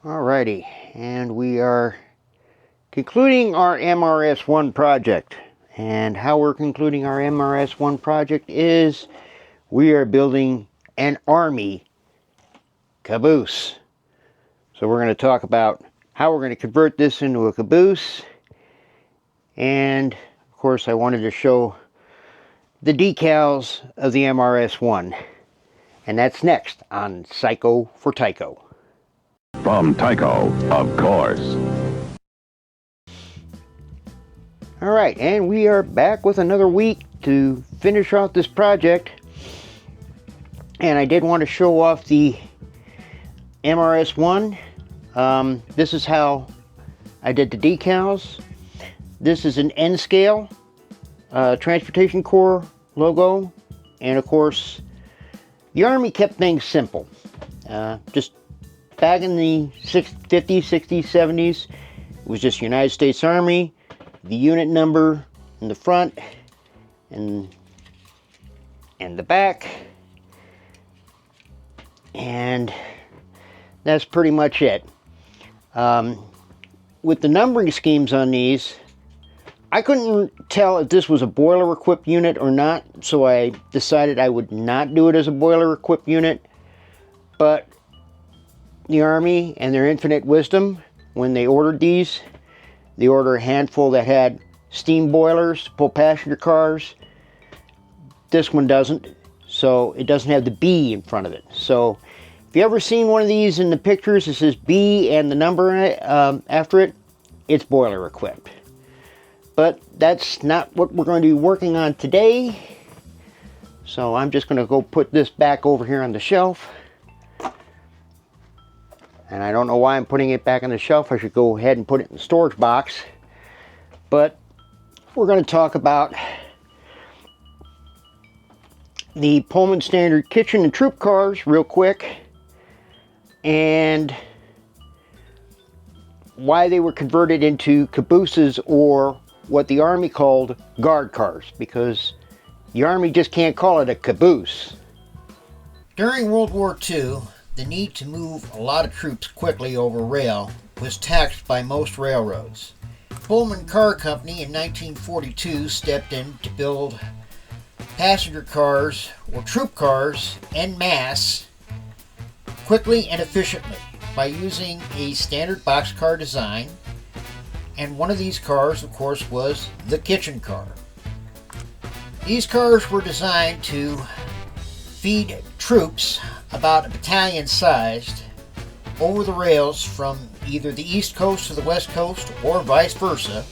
Alrighty, and we are concluding our MRS-1 project. And how we're concluding our MRS-1 project is we are building an Army caboose. So we're going to talk about how we're going to convert this into a caboose. And of course I wanted to show the decals of the MRS-1. And that's next on Psycho for Tyco. From Tyco, of course. Alright, and we are back with another week to finish off this project. And I did want to show off the MRS-1. This is how I did the decals. This is an N scale Transportation Corps logo. And of course, the Army kept things simple. Just back in the 50s, 60s, 70s, it was just United States Army, the unit number in the front and the back, and that's pretty much it. With the numbering schemes on these, I couldn't tell if this was a boiler equipped unit or not, so I decided I would not do it as a boiler equipped unit. But the Army, and their infinite wisdom, when they ordered these, they ordered a handful that had steam boilers to pull passenger cars. This one doesn't, so it doesn't have the B in front of it. So if you ever seen one of these in the pictures, it says B and the number in it, after it, it's boiler equipped. But that's not what we're going to be working on today. So I'm just going to go put this back over here on the shelf. And I don't know why I'm putting it back on the shelf. I should go ahead and put it in the storage box. But we're going to talk about the Pullman Standard kitchen and troop cars real quick. And why they were converted into cabooses, or what the Army called guard cars. Because the Army just can't call it a caboose. During World War II, the need to move a lot of troops quickly over rail was taxed by most railroads. Pullman Car Company in 1942 stepped in to build passenger cars or troop cars en masse quickly and efficiently by using a standard boxcar design, and one of these cars, of course, was the kitchen car. These cars were designed to feed troops about a battalion sized over the rails from either the East Coast to the West Coast or vice versa.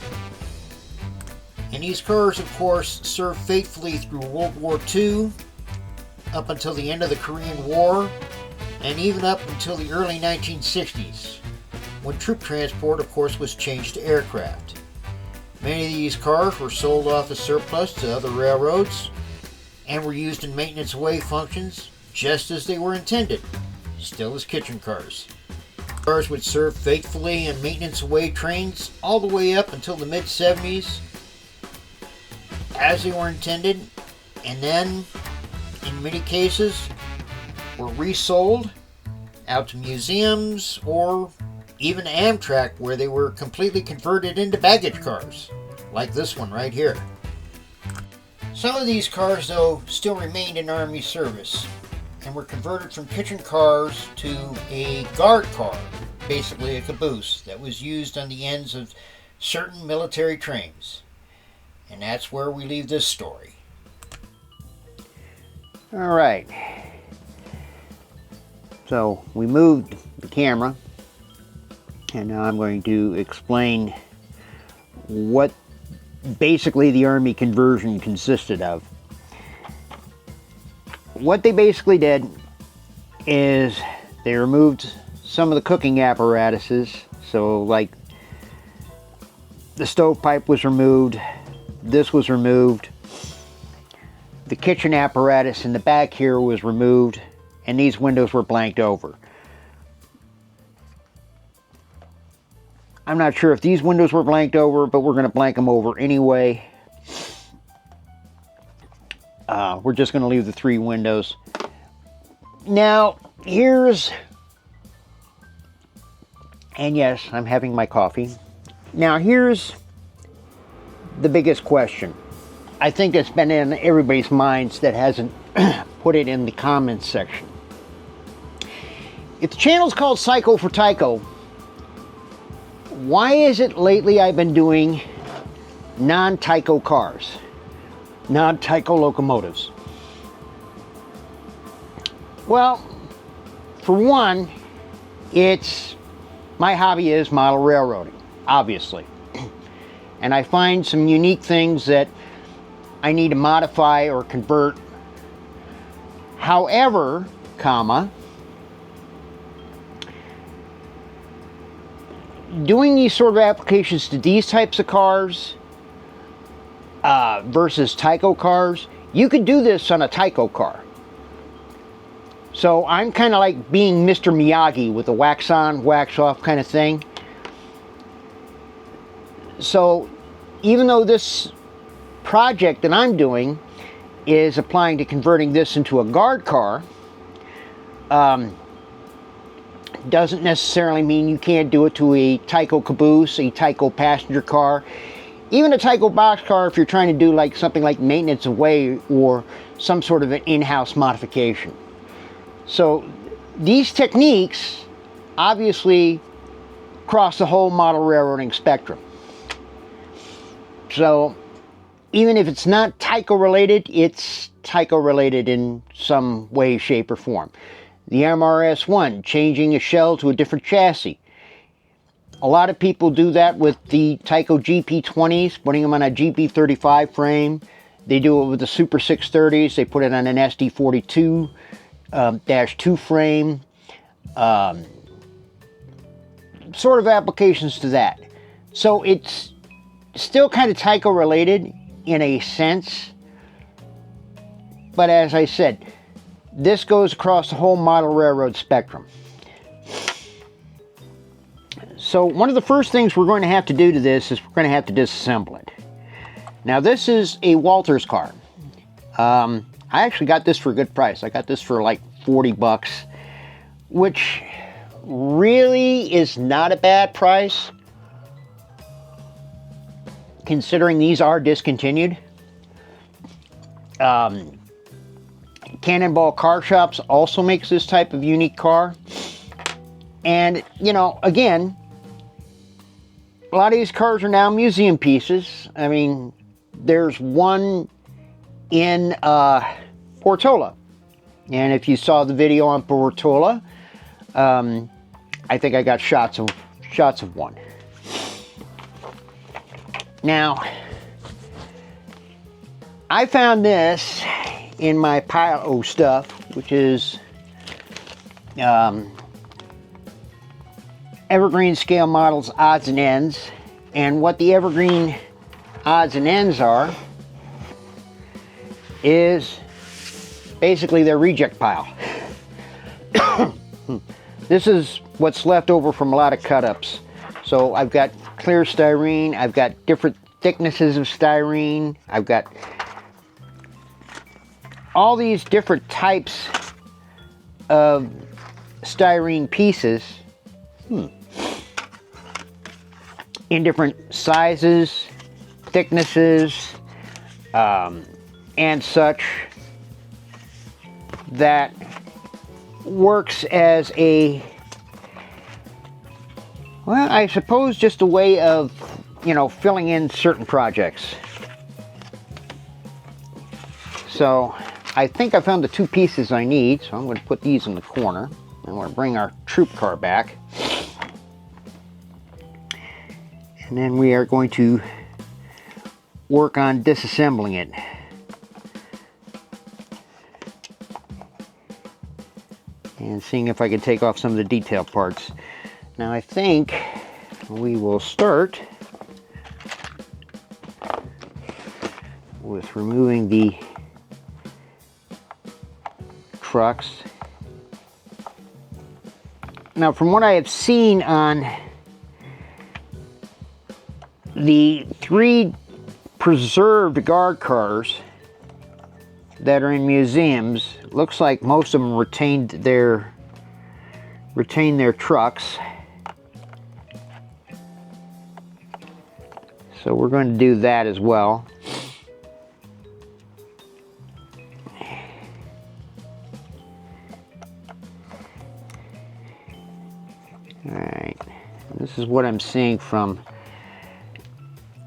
And these cars, of course, served faithfully through World War II, up until the end of the Korean War, and even up until the early 1960s, when troop transport, of course, was changed to aircraft. Many of these cars were sold off as surplus to other railroads and were used in maintenance away functions just as they were intended, still as kitchen cars. Cars would serve faithfully in maintenance away trains all the way up until the mid-70s as they were intended, and then in many cases were resold out to museums or even Amtrak, where they were completely converted into baggage cars, like this one right here. Some of these cars, though, still remained in Army service and were converted from kitchen cars to a guard car, basically a caboose, that was used on the ends of certain military trains. And that's where we leave this story. Alright. So we moved the camera, and now I'm going to explain what basically the Army conversion consisted of. What they basically did is they removed some of the cooking apparatuses. So like the stovepipe was removed, this was removed, the kitchen apparatus in the back here was removed, and these windows were blanked over. I'm not sure if these windows were blanked over, but we're going to blank them over anyway. We're just going to leave the 3 windows. Now, here's And yes, I'm having my coffee. Now here's the biggest question. I think it's been in everybody's minds that hasn't put it in the comments section. If the channel's called Psycho for Tyco, why is it lately I've been doing non-Tyco cars, non-Tyco locomotives? Well, for one, my hobby is model railroading, obviously. And I find some unique things that I need to modify or convert. However, doing these sort of applications to these types of cars versus Tyco cars, you could do this on a Tyco car. So I'm kind of like being Mr. Miyagi with a wax on, wax off kind of thing. So even though this project that I'm doing is applying to converting this into a guard car, doesn't necessarily mean you can't do it to a Tyco caboose, a Tyco passenger car, even a Tyco box car if you're trying to do like something like maintenance away or some sort of an in-house modification. So these techniques obviously cross the whole model railroading spectrum. So even if it's not Tyco related, it's Tyco related in some way, shape, or form. The MRS-1, changing a shell to a different chassis. A lot of people do that with the Tyco GP20s, putting them on a GP35 frame. They do it with the Super 630s. They put it on an SD42 -2 frame. Sort of applications to that. So it's still kind of Tyco related in a sense. But as I said, this goes across the whole model railroad spectrum. So one of the first things we're going to have to do to this is we're going to have to disassemble it. Now this is a Walters car. I actually got this for a good price. I got this for like 40 bucks, which really is not a bad price considering these are discontinued. Cannonball Car Shops also makes this type of unique car. And, you know, again, a lot of these cars are now museum pieces. I mean, there's one in Portola. And if you saw the video on Portola, I think I got shots of one. Now, I found this in my pile of stuff, which is Evergreen Scale Models odds and ends. And what the Evergreen odds and ends are is basically their reject pile. This is what's left over from a lot of cut-ups. So I've got clear styrene, I've got different thicknesses of styrene, I've got all these different types of styrene pieces in different sizes, thicknesses, and such, that works as a, well, I suppose just a way of, you know, filling in certain projects. So I think I found the two pieces I need, so I'm going to put these in the corner. I'm going to bring our troop car back. And then we are going to work on disassembling it. And seeing if I can take off some of the detail parts. Now I think we will start with removing the trucks. Now from what I have seen on the 3 preserved guard cars that are in museums, looks like most of them retained their trucks. So we're going to do that as well. Alright, this is what I'm seeing from...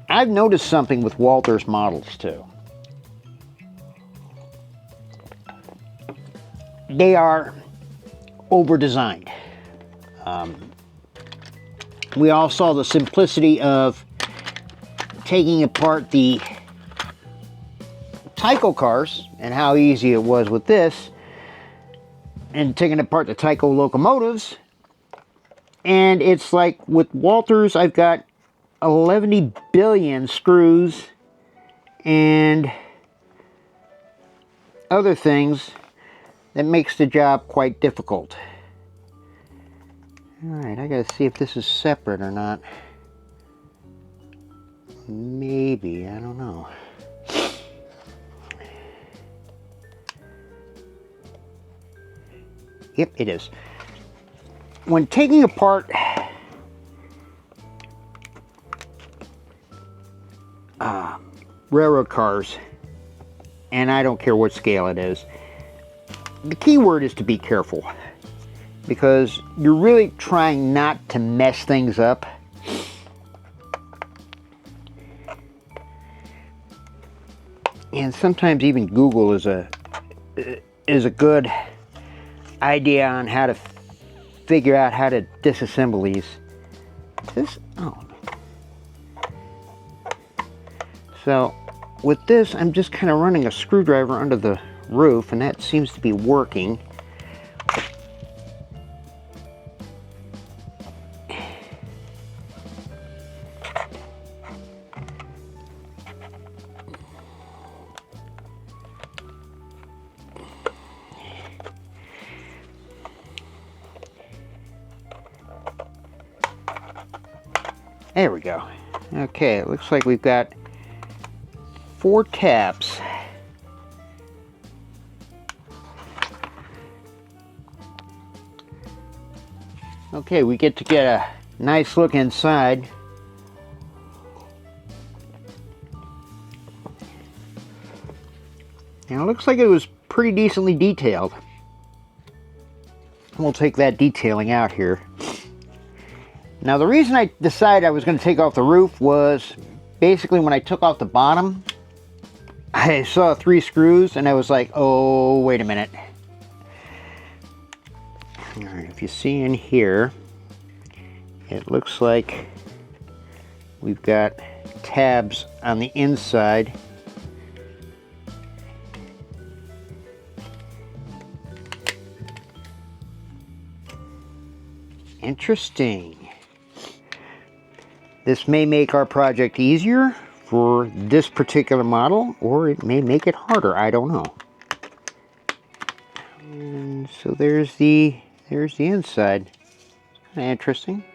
I've noticed something with Walther's models too. They are over-designed. We all saw the simplicity of taking apart the Tyco cars and how easy it was with this, and taking apart the Tyco locomotives. And it's like with Walther's, I've got 11 billion screws and other things that makes the job quite difficult. Alright, I gotta see if this is separate or not. Maybe, I don't know. Yep, it is. When taking apart railroad cars, and I don't care what scale it is, the key word is to be careful, because you're really trying not to mess things up. And sometimes even Google is a good idea on how to figure out how to disassemble these. So with this, I'm just kind of running a screwdriver under the roof, and that seems to be working. There we go. Okay, it looks like we've got 4 tabs. Okay, we get a nice look inside. Now it looks like it was pretty decently detailed. We'll take that detailing out here. Now the reason I decided I was going to take off the roof was basically when I took off the bottom, I saw 3 screws and I was like, oh, wait a minute. Alright, if you see in here, it looks like we've got tabs on the inside. Interesting. This may make our project easier for this particular model, or it may make it harder. I don't know. And so there's the inside. Kind of interesting.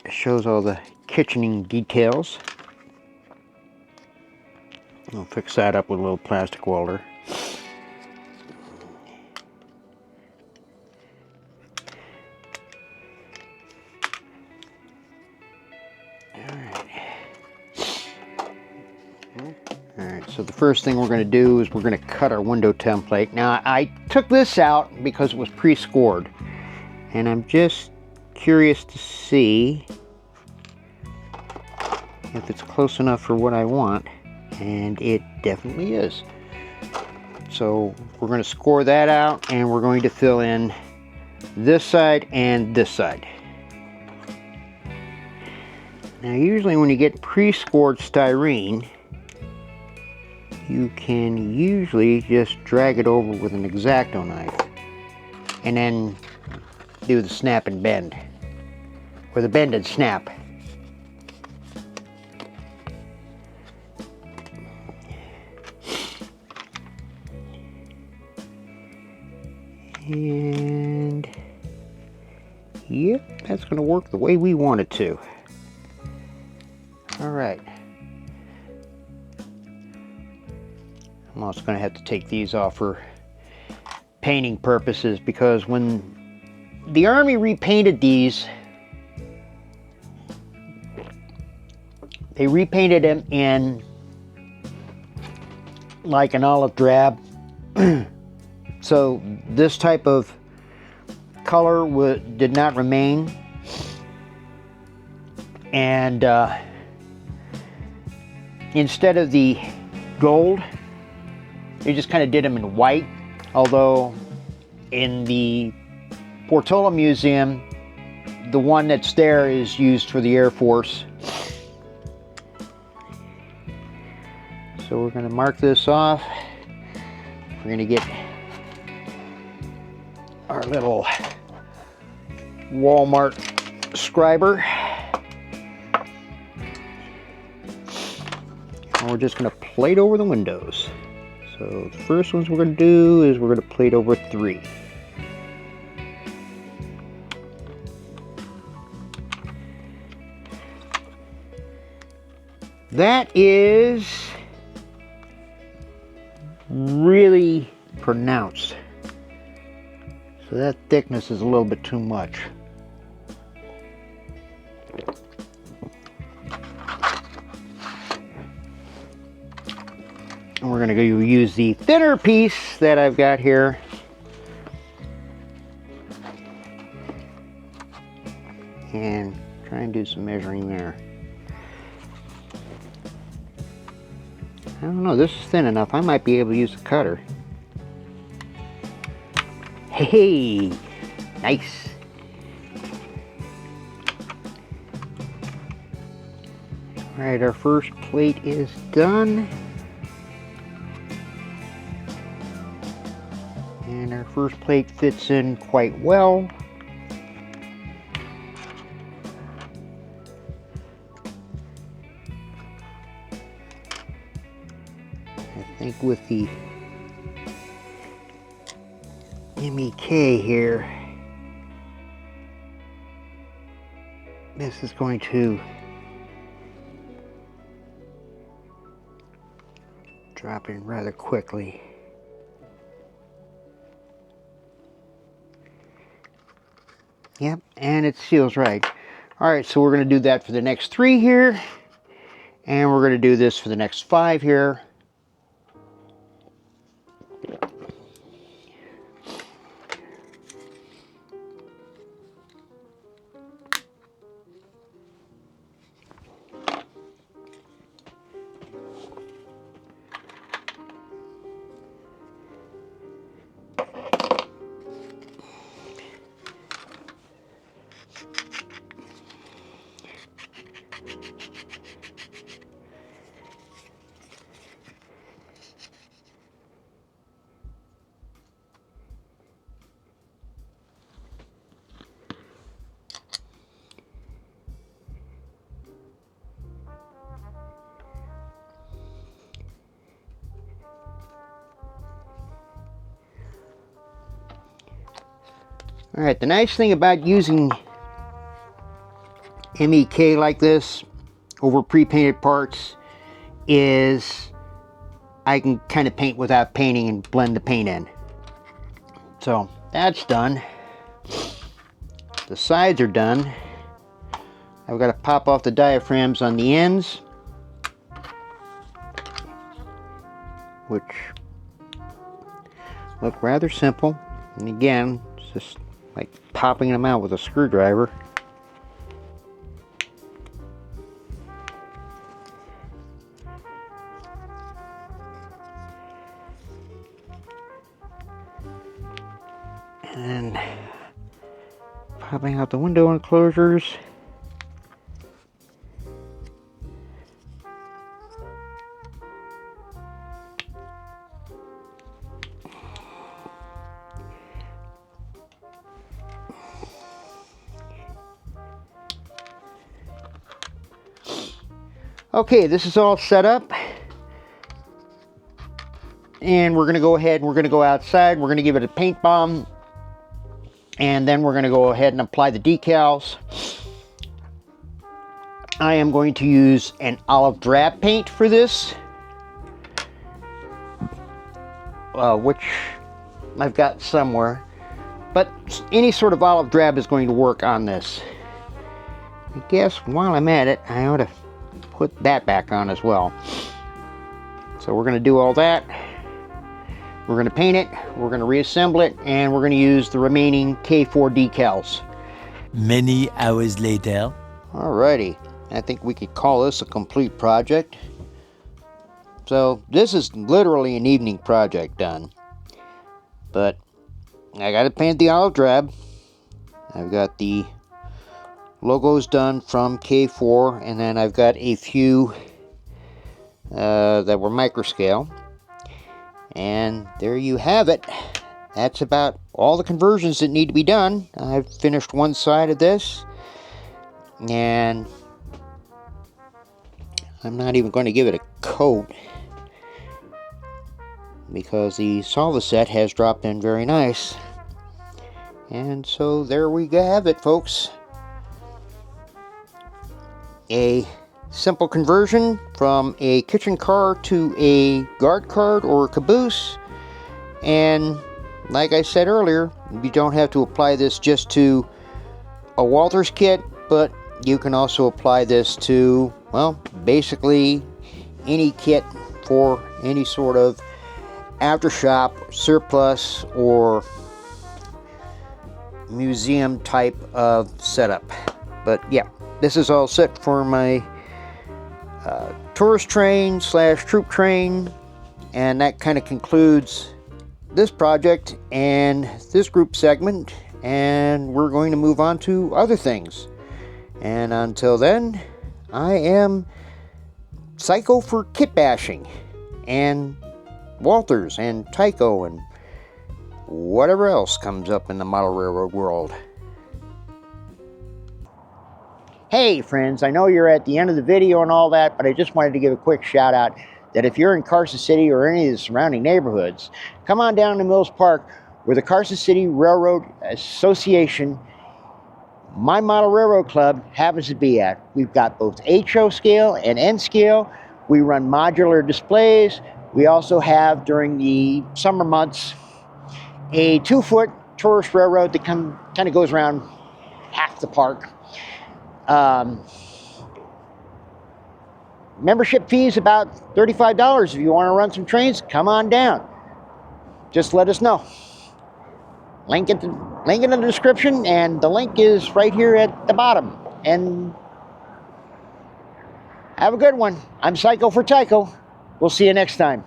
It shows all the kitchening details. I'll fix that up with a little plastic welder. So the first thing we're going to do is we're going to cut our window template. Now I took this out because it was pre-scored, and I'm just curious to see if it's close enough for what I want, and it definitely is. So we're going to score that out, and we're going to fill in this side and this side. Now usually when you get pre-scored styrene, you can usually just drag it over with an X-Acto knife and then do the snap and bend, or the bend and snap. And yep, that's going to work the way we want it to. All right. I'm also going to have to take these off for painting purposes, because when the Army repainted these, They repainted him in like an olive drab. So this type of color did not remain. And instead of the gold, they just kind of did him in white. Although in the Portola Museum, the one that's there is used for the Air Force. So we're going to mark this off. We're going to get our little Walmart scriber. And we're just going to plate over the windows. So the first ones we're going to do is we're going to plate over 3. That is really pronounced. So that thickness is a little bit too much. And we're going to go use the thinner piece that I've got here. And try and do some measuring there. I don't know, this is thin enough. I might be able to use a cutter. Hey, nice. All right, our first plate is done. And our first plate fits in quite well. I think with the MEK here, this is going to drop in rather quickly. Yep, and it seals right. All right, so we're going to do that for the next 3 here, and we're going to do this for the next 5 here. All right, the nice thing about using MEK like this over pre-painted parts is I can kind of paint without painting and blend the paint in. So that's done. The sides are done. I've got to pop off the diaphragms on the ends, which look rather simple. And again, it's just like popping them out with a screwdriver. And then popping out the window enclosures. Okay, this is all set up, and we're going to go ahead and we're going to go outside. We're going to give it a paint bomb, and then we're going to go ahead and apply the decals. I am going to use an olive drab paint for this, which I've got somewhere, but any sort of olive drab is going to work on this. I guess while I'm at it, I ought to put that back on as well. So we're going to do all that. We're going to paint it, we're going to reassemble it, and we're going to use the remaining K4 decals. Many hours later. Alrighty, I think we could call this a complete project. So this is literally an evening project done. But I got to paint the olive drab. I've got the logos done from K4, and then I've got a few that were microscale. And there you have it. That's about all the conversions that need to be done. I've finished one side of this, and I'm not even going to give it a coat because the solva set has dropped in very nice. And so there we have it, folks. A simple conversion from a kitchen car to a guard cart or a caboose. And like I said earlier, you don't have to apply this just to a Walters kit, but you can also apply this to, well, basically any kit for any sort of aftershop, surplus, or museum type of setup. But yeah, this is all set for my tourist train / troop train, and that kind of concludes this project and this group segment, and we're going to move on to other things. And until then, I am Psycho for kit bashing and Walters and Tyco and whatever else comes up in the model railroad world. Hey friends, I know you're at the end of the video and all that, but I just wanted to give a quick shout out that if you're in Carson City or any of the surrounding neighborhoods, come on down to Mills Park where the Carson City Railroad Association, my model railroad club, happens to be at. We've got both HO scale and N scale. We run modular displays. We also have, during the summer months, a 2-foot tourist railroad that kind of goes around half the park. Membership fee is about $35. If you want to run some trains, come on down. Just let us know. Link in the description, and the link is right here at the bottom. And have a good one. I'm Psycho for Tyco. We'll see you next time.